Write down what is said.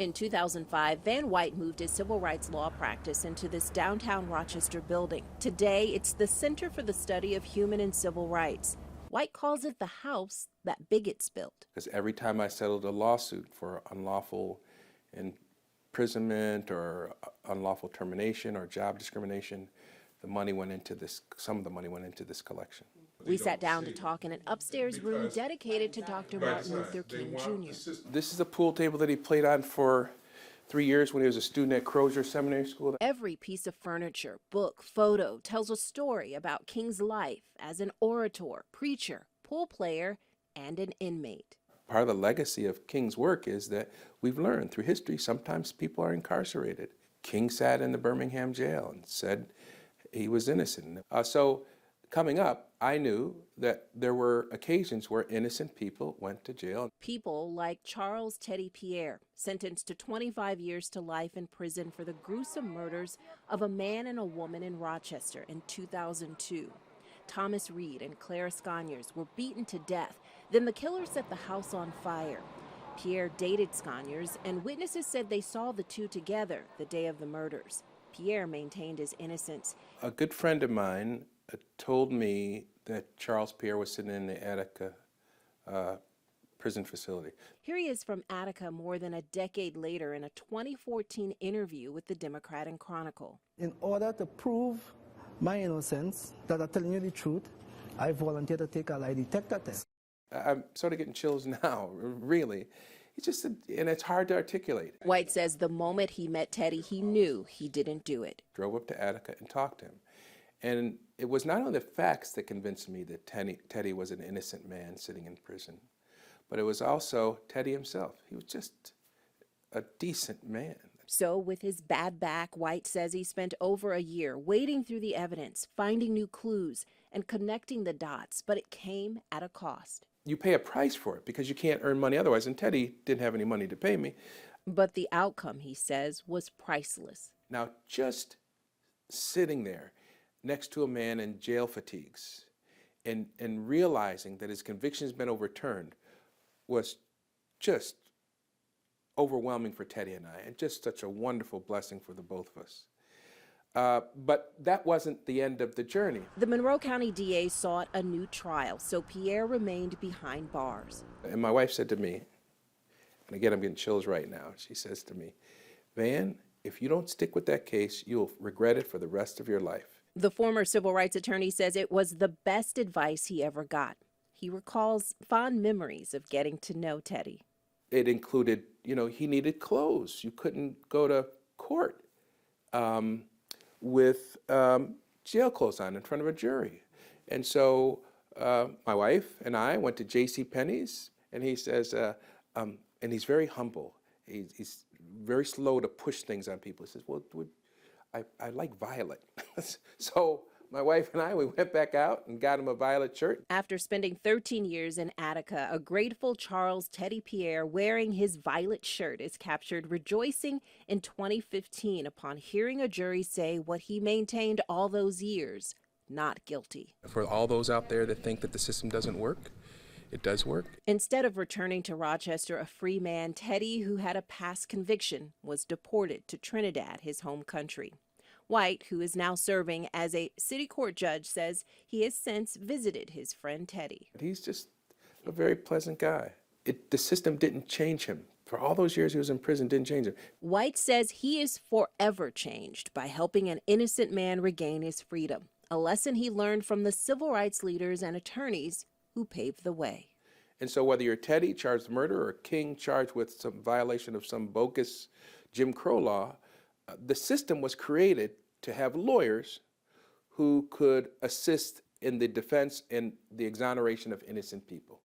In 2005, Van White moved his civil rights law practice into this downtown Rochester building. Today, it's the Center for the Study of Human and Civil Rights. White calls it the house that bigots built. Because every time I settled a lawsuit for unlawful imprisonment or unlawful termination or job discrimination, the money went into this, some of the money went into this collection. We sat down to talk in an upstairs room dedicated to Dr. Martin Luther King Jr. This is a pool table that he played on for 3 years when he was a student at Crozier Seminary School. Every piece of furniture, book, photo tells a story about King's life as an orator, preacher, pool player, and an inmate. Part of the legacy of King's work is that we've learned through history sometimes people are incarcerated. King sat in the Birmingham jail and said he was innocent. So coming up, I knew that there were occasions where innocent people went to jail. People like Charles Teddy Pierre, sentenced to 25 years to life in prison for the gruesome murders of a man and a woman in Rochester in 2002. Thomas Reed and Claire Sconyers were beaten to death. Then the killer set the house on fire. Pierre dated Sconyers, and witnesses said they saw the two together the day of the murders. Pierre maintained his innocence. A good friend of mine told me that Charles Pierre was sitting in the Attica prison facility. Here he is from Attica more than a decade later in a 2014 interview with the Democrat and Chronicle. In order to prove my innocence, that I'm telling you the truth, I volunteered to take a lie detector test. I'm sort of getting chills now, really. It's just, and it's hard to articulate. White says the moment he met Teddy, he knew he didn't do it. Drove up to Attica and talked to him. And it was not only the facts that convinced me that Teddy was an innocent man sitting in prison, but it was also Teddy himself. He was just a decent man. So with his bad back, White says he spent over a year wading through the evidence, finding new clues, and connecting the dots, but it came at a cost. You pay a price for it because you can't earn money otherwise, and Teddy didn't have any money to pay me. But the outcome, he says, was priceless. Now, just sitting there next to a man in jail fatigues and realizing that his conviction has been overturned was just overwhelming for Teddy and I, and just such a wonderful blessing for the both of us. But that wasn't the end of the journey. The Monroe County DA sought a new trial, so Pierre remained behind bars. And my wife said to me, and again I'm getting chills right now, she says to me, Van, if you don't stick with that case, you'll regret it for the rest of your life. The former civil rights attorney says it was the best advice he ever got. He recalls fond memories of getting to know Teddy. It included, you know, he needed clothes. You couldn't go to court with jail clothes on in front of a jury. And so my wife and I went to JCPenney's, and he says, and he's very humble. He's very slow to push things on people. He says, well, I like violet. So my wife and I, we went back out and got him a violet shirt. After spending 13 years in Attica, a grateful Charles Teddy Pierre wearing his violet shirt is captured rejoicing in 2015 upon hearing a jury say what he maintained all those years, not guilty. For all those out there that think that the system doesn't work, it does work. Instead of returning to Rochester a free man, Teddy, who had a past conviction, was deported to Trinidad, his home country. White, who is now serving as a city court judge, says he has since visited his friend Teddy. He's just a very pleasant guy. The system didn't change him. For all those years he was in prison, didn't change him. White says he is forever changed by helping an innocent man regain his freedom, a lesson he learned from the civil rights leaders and attorneys who paved the way. And so whether you're Teddy charged with murder or King charged with some violation of some bogus Jim Crow law, the system was created to have lawyers who could assist in the defense and the exoneration of innocent people.